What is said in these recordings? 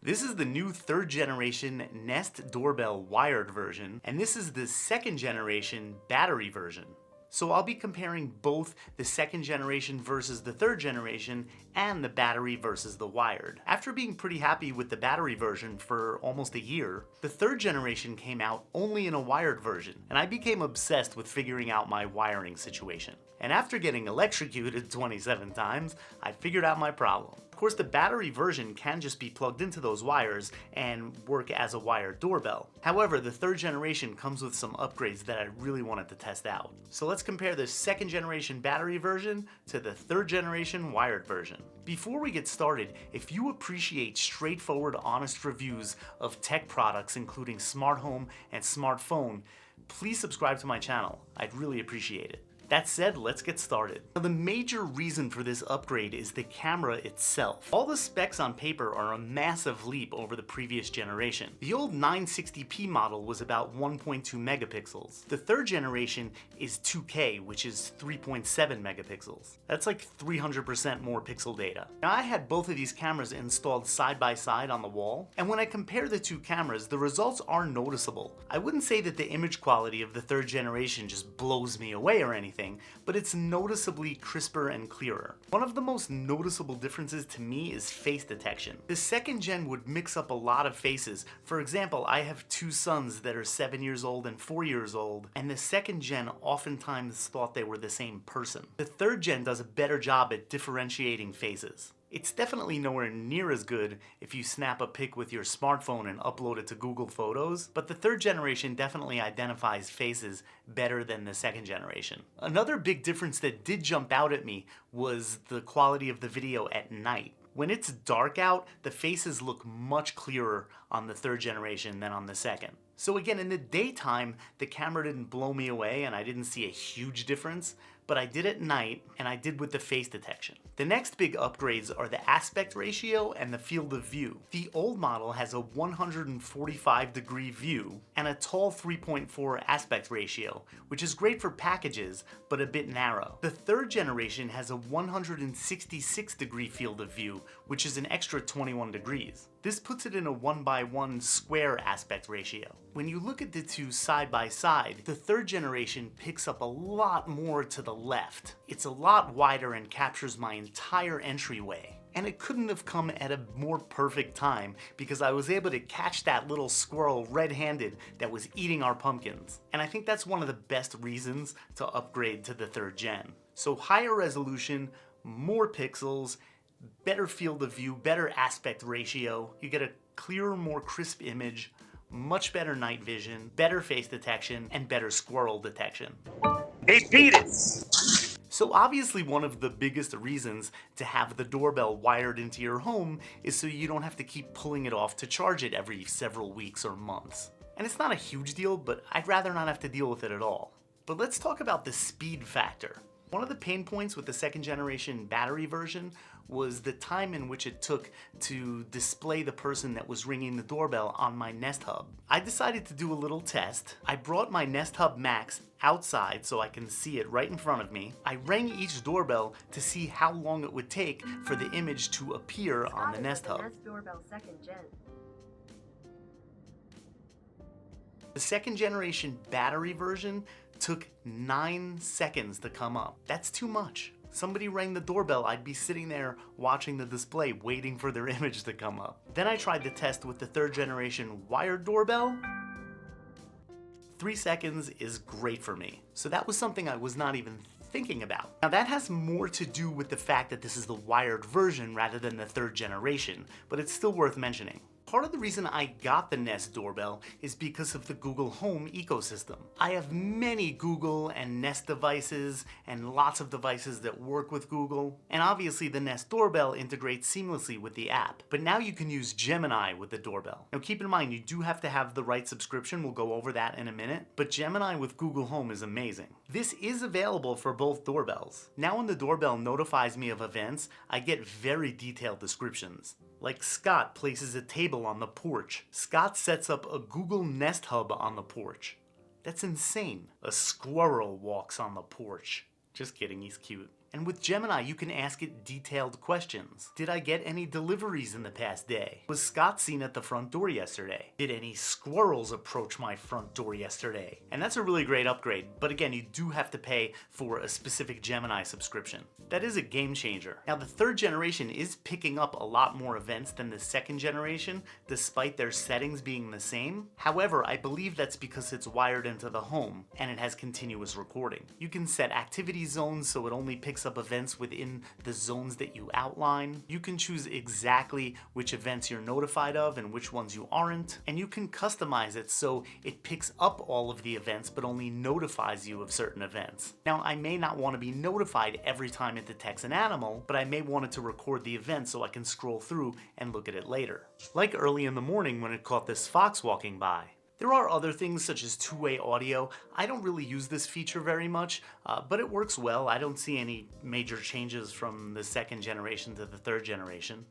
This is the new 3rd generation Nest Doorbell wired version, and this is the 2nd generation battery version. So I'll be comparing both the 2nd generation versus the 3rd generation and the battery versus the wired. After being pretty happy with the battery version for almost a year, the 3rd generation came out only in a wired version, and I became obsessed with figuring out my wiring situation. And after getting electrocuted 27 times, I figured out my problem. Of course, the battery version can just be plugged into those wires and work as a wired doorbell. However, the 3rd generation comes with some upgrades that I really wanted to test out. So let's compare the 2nd generation battery version to the 3rd generation wired version. Before we get started, if you appreciate straightforward, honest reviews of tech products including smart home and smartphone, please subscribe to my channel. I'd really appreciate it. That said, let's get started. Now, the major reason for this upgrade is the camera itself. All the specs on paper are a massive leap over the previous generation. The old 960p model was about 1.2 megapixels. The 3rd generation is 2K, which is 3.7 megapixels. That's like 300% more pixel data. Now, I had both of these cameras installed side by side on the wall, and when I compare the two cameras, the results are noticeable. I wouldn't say that the image quality of the 3rd generation just blows me away or anything, but it's noticeably crisper and clearer. One of the most noticeable differences to me is face detection. The 2nd gen would mix up a lot of faces. For example, I have 2 sons that are 7 years old and 4 years old, and the 2nd gen oftentimes thought they were the same person. The 3rd gen does a better job at differentiating faces. It's definitely nowhere near as good if you snap a pic with your smartphone and upload it to Google Photos, but the 3rd generation definitely identifies faces better than the 2nd generation. Another big difference that did jump out at me was the quality of the video at night. When it's dark out, the faces look much clearer on the 3rd generation than on the 2nd. So again, in the daytime, the camera didn't blow me away and I didn't see a huge difference, but I did at night, and I did with the face detection. The next big upgrades are the aspect ratio and the field of view. The old model has a 145-degree view and a tall 3.4 aspect ratio, which is great for packages, but a bit narrow. The 3rd generation has a 166-degree field of view, which is an extra 21 degrees. This puts it in a 1:1 square aspect ratio. When you look at the two side by side, the 3rd generation picks up a lot more to the left. It's a lot wider and captures my entire entryway. And it couldn't have come at a more perfect time because I was able to catch that little squirrel red-handed that was eating our pumpkins. And I think that's one of the best reasons to upgrade to the 3rd gen. So higher resolution, more pixels, better field of view, better aspect ratio, you get a clearer, more crisp image, much better night vision, better face detection, and better squirrel detection. Hey, beat it! So obviously one of the biggest reasons to have the doorbell wired into your home is so you don't have to keep pulling it off to charge it every several weeks or months. And it's not a huge deal, but I'd rather not have to deal with it at all. But let's talk about the speed factor. One of the pain points with the 2nd generation battery version was the time in which it took to display the person that was ringing the doorbell on my Nest Hub. I decided to do a little test. I brought my Nest Hub Max outside so I can see it right in front of me. I rang each doorbell to see how long it would take for the image to appear on the Nest Hub. Nest Doorbell 2nd gen. The 2nd generation battery version took 9 seconds to come up. That's too much. Somebody rang the doorbell, I'd be sitting there watching the display waiting for their image to come up. Then I tried the test with the 3rd generation wired doorbell. 3 seconds is great for me. So that was something I was not even thinking about. Now that has more to do with the fact that this is the wired version rather than the 3rd generation, but it's still worth mentioning. Part of the reason I got the Nest Doorbell is because of the Google Home ecosystem. I have many Google and Nest devices and lots of devices that work with Google. And obviously the Nest Doorbell integrates seamlessly with the app. But now you can use Gemini with the doorbell. Now keep in mind, you do have to have the right subscription. We'll go over that in a minute. But Gemini with Google Home is amazing. This is available for both doorbells. Now when the doorbell notifies me of events, I get very detailed descriptions. Like Scott places a table on the porch. Scott sets up a Google Nest Hub on the porch. That's insane. A squirrel walks on the porch. Just kidding, he's cute. And with Gemini, you can ask it detailed questions. Did I get any deliveries in the past day? Was Scott seen at the front door yesterday? Did any squirrels approach my front door yesterday? And that's a really great upgrade, but again, you do have to pay for a specific Gemini subscription. That is a game changer. Now, the third generation is picking up a lot more events than the second generation, despite their settings being the same. However, I believe that's because it's wired into the home, and it has continuous recording. You can set activity zones so it only picks up events within the zones that you outline. You can choose exactly which events you're notified of and which ones you aren't. And you can customize it so it picks up all of the events but only notifies you of certain events. Now, I may not want to be notified every time it detects an animal, but I may want it to record the event so I can scroll through and look at it later. Like early in the morning when it caught this fox walking by. There are other things such as two-way audio. I don't really use this feature very much, but it works well. I don't see any major changes from the second generation to the third generation.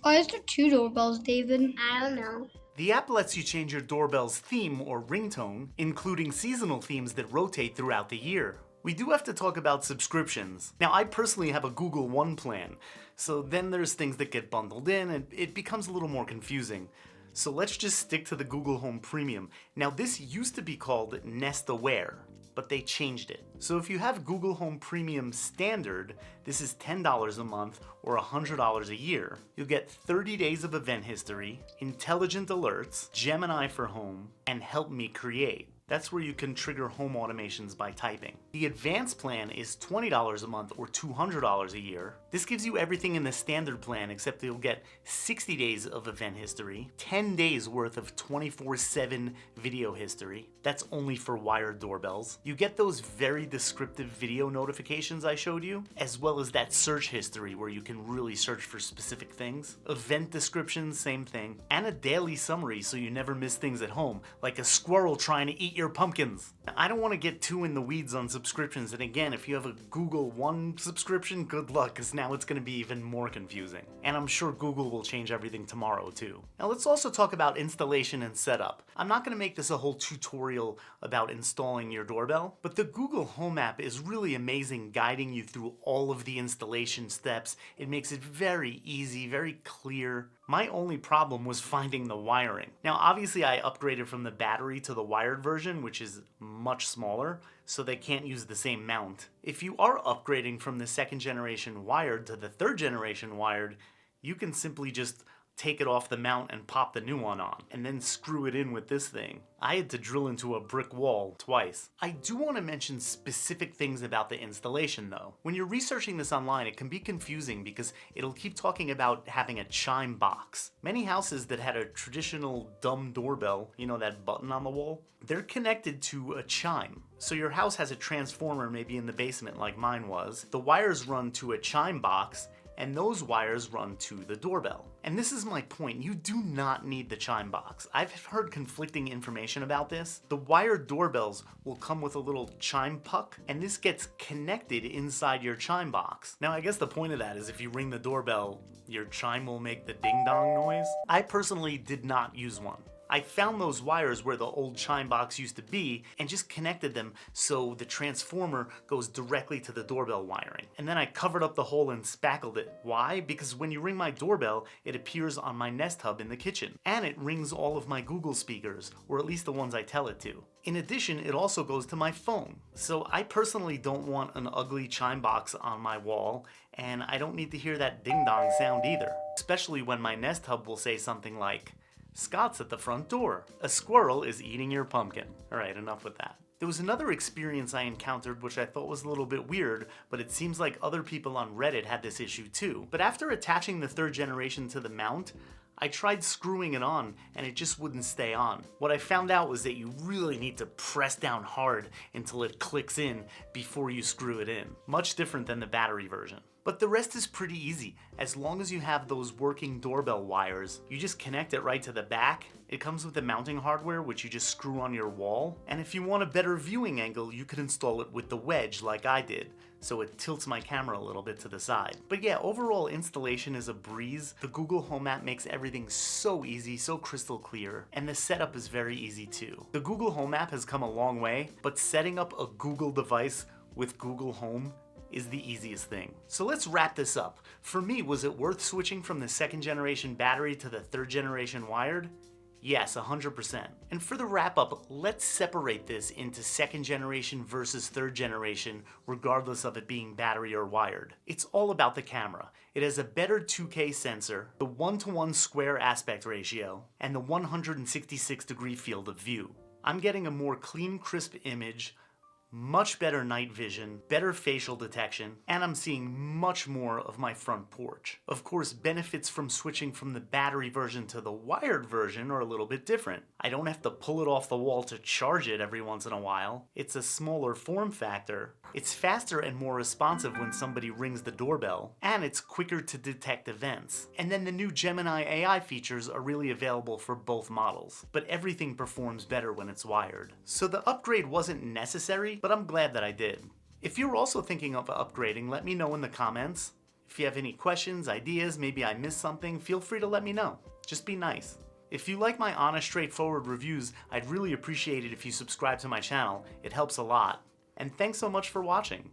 Why is there two doorbells, David? I don't know. The app lets you change your doorbell's theme or ringtone, including seasonal themes that rotate throughout the year. We do have to talk about subscriptions. Now, I personally have a Google One plan, so then there's things that get bundled in and it becomes a little more confusing. So let's just stick to the Google Home Premium. Now, this used to be called Nest Aware, but they changed it. So if you have Google Home Premium Standard, this is $10 a month or $100 a year. You'll get 30 days of event history, intelligent alerts, Gemini for Home, and Help Me Create. That's where you can trigger home automations by typing. The advanced plan is $20 a month or $200 a year. This gives you everything in the standard plan except you'll get 60 days of event history, 10 days worth of 24/7 video history. That's only for wired doorbells. You get those very descriptive video notifications I showed you, as well as that search history where you can really search for specific things. Event descriptions, same thing. And a daily summary so you never miss things at home, like a squirrel trying to eat your pumpkins. Now, I don't want to get too in the weeds on subscriptions, and again, if you have a Google One subscription, good luck, because now it's going to be even more confusing. And I'm sure Google will change everything tomorrow too. Now let's also talk about installation and setup. I'm not going to make this a whole tutorial about installing your doorbell, but the Google Home app is really amazing, guiding you through all of the installation steps. It makes it very easy, very clear. My only problem was finding the wiring. Now, obviously I upgraded from the battery to the wired version, which is much smaller, so they can't use the same mount. If you are upgrading from the second generation wired to the third generation wired, you can simply just take it off the mount and pop the new one on, and then screw it in with this thing. I had to drill into a brick wall twice. I do want to mention specific things about the installation though. When you're researching this online, it can be confusing because it'll keep talking about having a chime box. Many houses that had a traditional dumb doorbell, you know, that button on the wall, they're connected to a chime. So your house has a transformer maybe in the basement like mine was. The wires run to a chime box, and those wires run to the doorbell. And this is my point, you do not need the chime box. I've heard conflicting information about this. The wired doorbells will come with a little chime puck, and this gets connected inside your chime box. Now, I guess the point of that is if you ring the doorbell, your chime will make the ding-dong noise. I personally did not use one. I found those wires where the old chime box used to be and just connected them so the transformer goes directly to the doorbell wiring. And then I covered up the hole and spackled it. Why? Because when you ring my doorbell, it appears on my Nest Hub in the kitchen. And it rings all of my Google speakers, or at least the ones I tell it to. In addition, it also goes to my phone. So I personally don't want an ugly chime box on my wall, and I don't need to hear that ding-dong sound either. Especially when my Nest Hub will say something like, "Scott's at the front door. A squirrel is eating your pumpkin." All right, enough with that. There was another experience I encountered which I thought was a little bit weird, but it seems like other people on Reddit had this issue too. But after attaching the third generation to the mount, I tried screwing it on and it just wouldn't stay on. What I found out was that you really need to press down hard until it clicks in before you screw it in. Much different than the battery version. But the rest is pretty easy. As long as you have those working doorbell wires, you just connect it right to the back. It comes with the mounting hardware, which you just screw on your wall. And if you want a better viewing angle, you could install it with the wedge like I did, so it tilts my camera a little bit to the side. But yeah, overall installation is a breeze. The Google Home app makes everything so easy, so crystal clear, and the setup is very easy too. The Google Home app has come a long way, but setting up a Google device with Google Home is the easiest thing. So let's wrap this up. For me, was it worth switching from the second generation battery to the third generation wired? Yes, 100%. And for the wrap up, let's separate this into second generation versus third generation, regardless of it being battery or wired. It's all about the camera. It has a better 2K sensor, the 1:1 square aspect ratio, and the 166-degree field of view. I'm getting a more clean, crisp image, much better night vision, better facial detection, and I'm seeing much more of my front porch. Of course, benefits from switching from the battery version to the wired version are a little bit different. I don't have to pull it off the wall to charge it every once in a while. It's a smaller form factor. It's faster and more responsive when somebody rings the doorbell, and it's quicker to detect events. And then the new Gemini AI features are really available for both models, but everything performs better when it's wired. So the upgrade wasn't necessary, but I'm glad that I did. If you're also thinking of upgrading, let me know in the comments. If you have any questions, ideas, maybe I missed something, feel free to let me know. Just be nice. If you like my honest, straightforward reviews, I'd really appreciate it if you subscribe to my channel. It helps a lot. And thanks so much for watching.